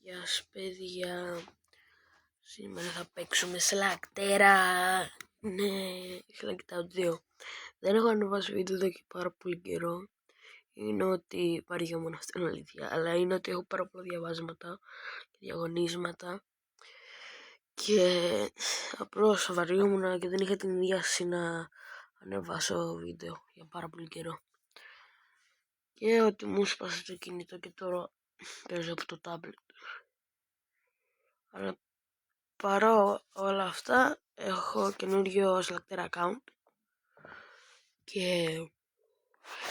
Γεια σας παιδιά, σήμερα θα παίξουμε Slugterra. Ναι, Slugterra 2. Δεν έχω ανεβάσει βίντεο εδώ και πάρα πολύ καιρό. Είναι ότι βαριόμουν, αυτό είναι αλήθεια. Αλλά είναι ότι έχω πάρα πολλά διαβάσματα και διαγωνίσματα. Και απλώς βαριόμουν και δεν είχα την διάθεση να ανεβάσω βίντεο για πάρα πολύ καιρό. Και ότι μου σπάσε το κινητό και τώρα παίζω από το tablet. Αλλά παρά όλα αυτά έχω καινούριο Slugterra account και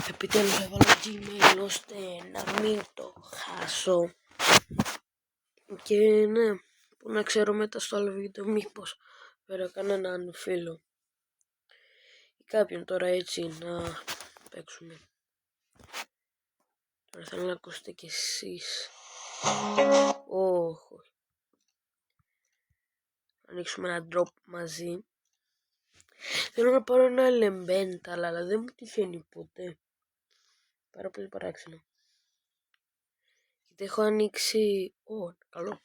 επιτέλους έβαλα Gmail ώστε να μην το χάσω και ναι, που να ξέρω μετά στο άλλο βίντεο μήπως φέρω κανέναν φίλο ή κάποιον τώρα έτσι να παίξουμε. Τώρα θέλω να ακούσετε κι εσείς. Όχι. Ανοίξουμε ένα drop μαζί. Θέλω να πάρω ένα elemental αλλά δεν μου τυχαίνει ποτέ. Πάρα πολύ παράξενο. Γιατί έχω ανοίξει... καλό.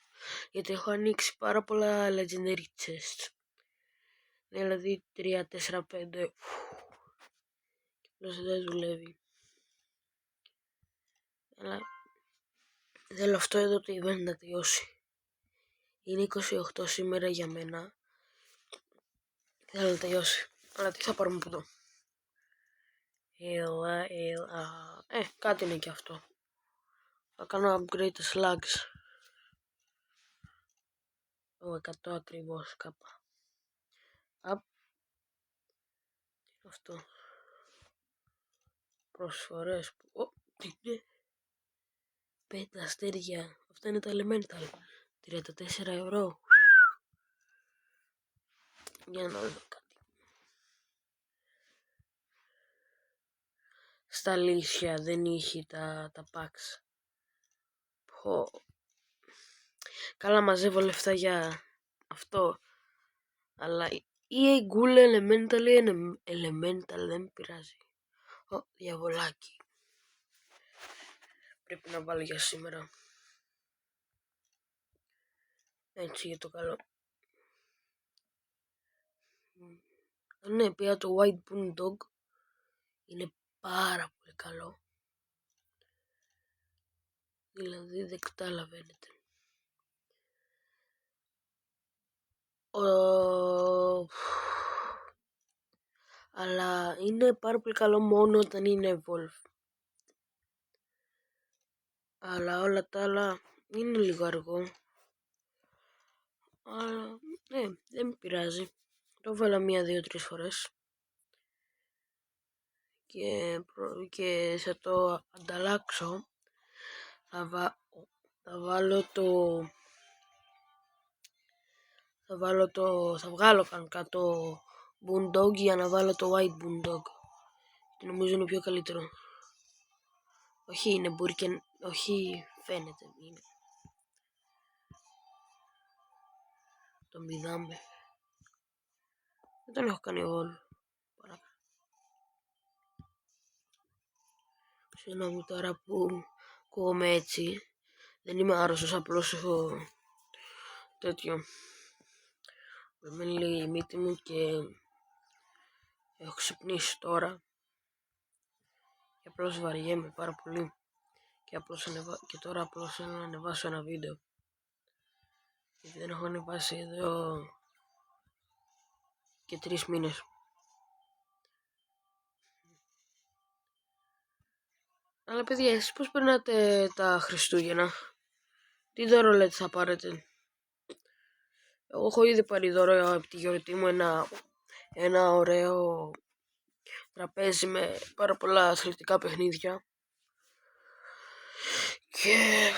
Γιατί έχω ανοίξει πάρα πολλά legendary chests. Δηλαδή 3, 4, 5. Και απλώς δεν δουλεύει. Αλλά θέλω αυτό εδώ το event να τελειώσει. Είναι 28 σήμερα για μένα. Θέλω να τελειώσει. Αλλά τι θα πάρουμε από εδώ. Έλα. Κάτι είναι και αυτό. Θα κάνω upgrade τα slugs. 100 ακριβώς κάπα. Τι είναι αυτό. Προσφορές που... τι είναι. 5 αστέρια. Αυτά είναι τα elemental. 34 ευρώ. Για να δω κάτι. Στα αλήθεια δεν είχε τα packs. Καλά μαζεύω λεφτά για αυτό. Αλλά ή Ghoul Elemental ή Elemental δεν πειράζει. Διαβολάκι. Πρέπει να βάλω για σήμερα. Έτσι για το καλό. Ναι, πήρα το White Bulldog. Είναι πάρα πολύ καλό. Δηλαδή δεν καταλαβαίνετε. Αλλά είναι πάρα πολύ καλό μόνο όταν είναι Wolf. Αλλά όλα τα άλλα είναι λίγο αργό. Αλλά ναι, δεν με πειράζει. Το βάλα 1, 2, 3 φορές. Και θα το ανταλλάξω. Θα βγάλω κανένα το Bulldog για να βάλω το White Bulldog. Και νομίζω είναι πιο καλύτερο. Όχι είναι Burken, όχι φαίνεται είναι. Τον πηδάμε. Δεν τον έχω κάνει όλο. Συγγνώμη τώρα που ακούγομαι έτσι. Δεν είμαι άρρωστος, απλώς έχω τέτοιο. Με λέει η μύτη μου και έχω ξυπνήσει τώρα. Και απλώς βαριέμαι πάρα πολύ. Και τώρα απλώς θέλω να ανεβάσω ένα βίντεο. Γιατί δεν έχω ανεβάσει εδώ και 3 μήνες. Αλλά παιδιά, εσείς πώς περνάτε τα Χριστούγεννα? Τι δώρο λέτε θα πάρετε? Εγώ έχω ήδη πάρει δώρο από τη γιορτή μου ένα ωραίο τραπέζι με πάρα πολλά αθλητικά παιχνίδια. Και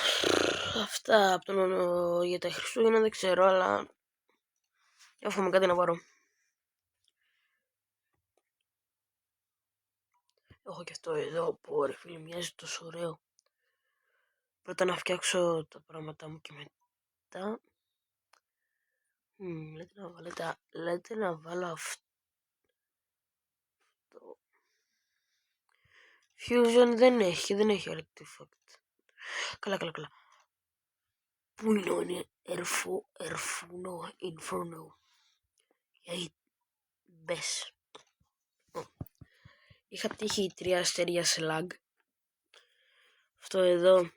αυτά από για τα Χριστούγεννα δεν ξέρω, αλλά εύχομαι κάτι να πάρω. Έχω και αυτό εδώ που ρε φίλε μοιάζει τόσο ωραίο. Πρώτα να φτιάξω τα πράγματά μου και μετά. Λέτε να βάλω αυτό. Fusion δεν έχει artifact. Καλά. Πού είναι Ερφούνο, Inferno. Γιατί μπες. Είχα τύχει 3 αστέρια σε lag. Αυτό εδώ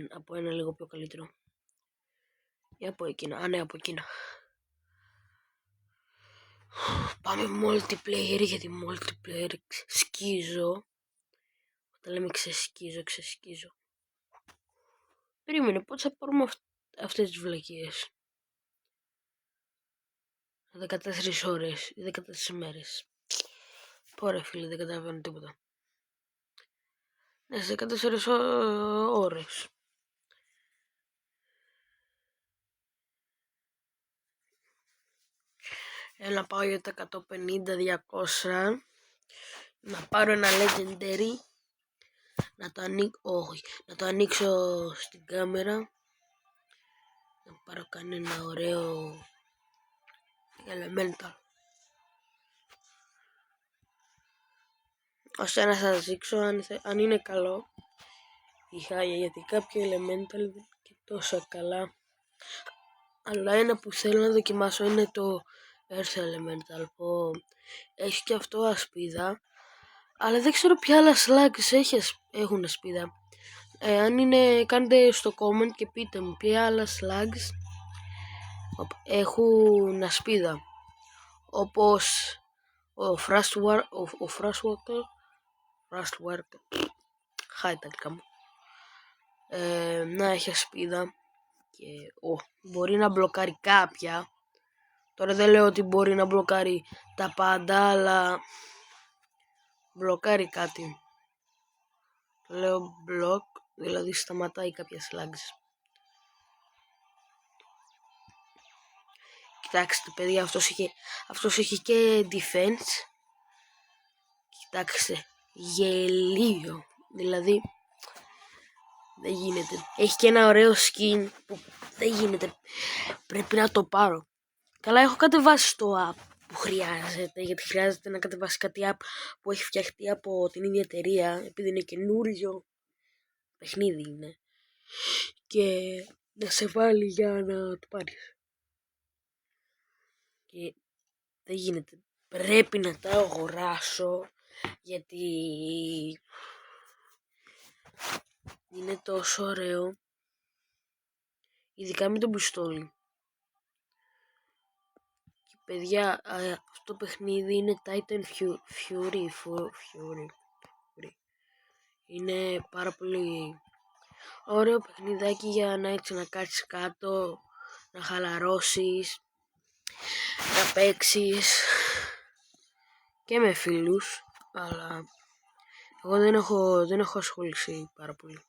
από ένα λίγο πιο καλύτερο. Ή από εκείνα. Ναι, από εκείνα. Πάμε multiplayer, γιατί multiplayer σκίζω. Όταν λέμε ξεσκίζω. Περίμενε, πότε θα πάρουμε αυτές τις βλακίες. 14 ώρες ή 14 μέρες. Πόρε φίλε, δεν καταλαβαίνω τίποτα. Ναι, σε 14 ώρες. Έλα πάω για τα 150-200. Να πάρω ένα legendary. Να το ανοίξω στην κάμερα. Να πάρω κανένα ωραίο elemental. Ώστε να σας δείξω αν είναι καλό. Γιατί κάποιο elemental δεν είναι και τόσο καλά. Αλλά ένα που θέλω να δοκιμάσω είναι το Earth Elemental, που έχει και αυτό ασπίδα. Αλλά δεν ξέρω ποια άλλα slugs έχουν ασπίδα. Αν είναι, κάντε στο comment και πείτε μου ποια άλλα slugs έχουν ασπίδα. Όπως ο Frostwalker. Χάει τα αγγλικά μου. Να έχει ασπίδα. Και μπορεί να μπλοκάρει κάποια. Τώρα δεν λέω ότι μπορεί να μπλοκάρει τα πάντα, αλλά μπλοκάρει κάτι. Λέω μπλοκ, δηλαδή σταματάει κάποια slugs. Κοιτάξτε παιδιά, αυτός είχε και defense. Κοιτάξτε, γελίο. Δηλαδή, δεν γίνεται. Έχει και ένα ωραίο skin που δεν γίνεται. Πρέπει να το πάρω. Καλά, έχω κατεβάσει το app που χρειάζεται, γιατί χρειάζεται να κατεβάσει κάτι app που έχει φτιαχτεί από την ίδια εταιρεία, επειδή είναι καινούριο παιχνίδι είναι. Και να σε βάλει για να το πάρεις. Και δεν γίνεται. Πρέπει να τα αγοράσω, γιατί είναι τόσο ωραίο. Ειδικά με τον πιστόλι. Και παιδιά, αυτό το παιχνίδι είναι Titan Fury. Είναι πάρα πολύ ωραίο παιχνιδάκι για να έτσι να κάτσεις κάτω, να χαλαρώσεις, να παίξεις και με φίλους, αλλά εγώ δεν έχω ασχοληθεί πάρα πολύ.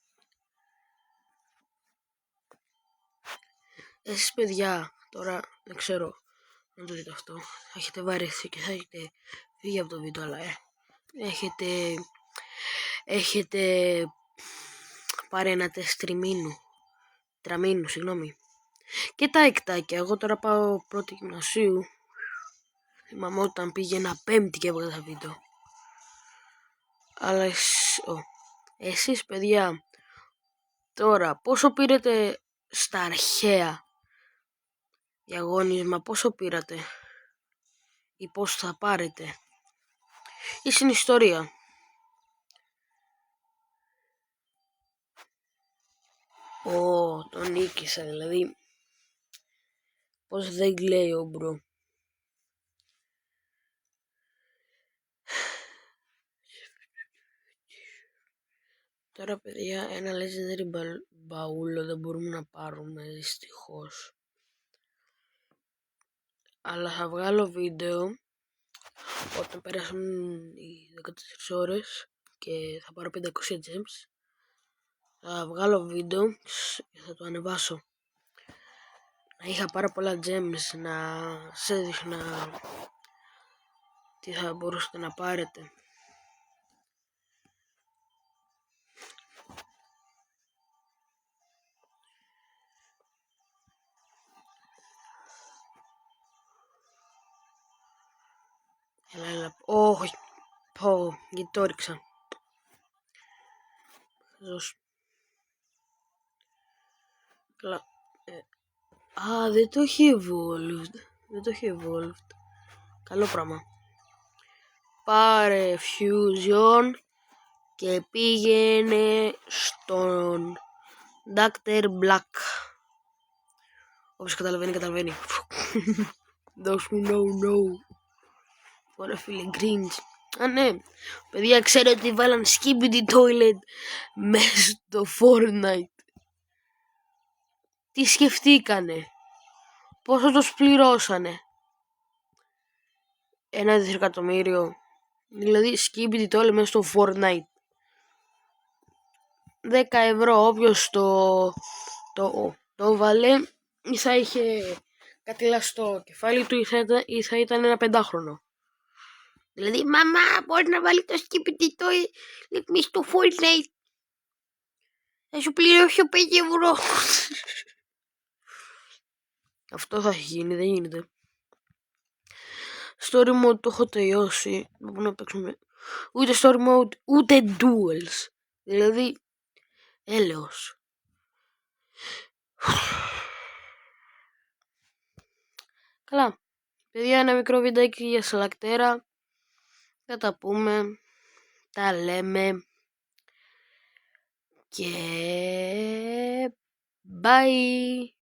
Εσείς παιδιά, τώρα δεν ξέρω αν το δείτε αυτό, θα έχετε βαρεθεί και θα έχετε φύγει από το βίντεο, αλλά έχετε πάρει ένα τεστ τραμίνου, συγγνώμη. Και τα εκτάκια, εγώ τώρα πάω πρώτη γυμνασίου. Θυμάμαι όταν πήγαινα πέμπτη και έβγαζα βίντεο. Αλλά εσείς παιδιά, τώρα πόσο πήρατε στα αρχαία διαγώνισμα, πόσο πήρατε ή πόσο θα πάρετε ή στην ιστορία? Το νίκησα, δηλαδή πως δεν κλαίω μπρο. Τώρα παιδιά, ένα legendary μπαούλο δεν μπορούμε να πάρουμε δυστυχώς. Αλλά θα βγάλω βίντεο όταν πέρασαν οι 14 ώρες και θα πάρω 500 gems. Θα βγάλω βίντεο και θα το ανεβάσω. Να είχα πάρα πολλά gems, να σε έδειχνα τι θα μπορούσατε να πάρετε. Έλα. Όχι. Γιατί το ρίξα. Καλά. Δεν το έχει evolved. Καλό πράγμα. Πάρε fusion και πήγαινε στον Dr. Black. Όποιος καταλαβαίνει. Δώσ' μου no. Ωραία φίλε, cringe. Ναι. Παιδιά, ξέρω ότι βάλαν Skibidi Toilet μέσα στο Fortnite. Τι σκεφτήκανε? Πόσο τους πληρώσανε? 1 δισεκατομμύριο. Δηλαδή Skibidi Toilet μέσα στο Fortnite. 10 ευρώ όποιος το βάλε, ή θα είχε κάτι λαστό κεφάλι του ή θα ήταν ένα 5χρονο. Δηλαδή, μαμά, μπορεί να βάλει το Skibidi Toilet μέσα στο Fortnite. Θα σου πληρώσω 5 ευρώ. Αυτό θα έχει γίνει, δεν γίνεται. Story mode το έχω τελειώσει. Μπορούμε να παίξουμε ούτε story mode ούτε duels. Δηλαδή, έλεος. Καλά. Παιδιά, ένα μικρό βιντεάκι για Σλακτέρα. Θα τα πούμε. Τα λέμε. Και bye.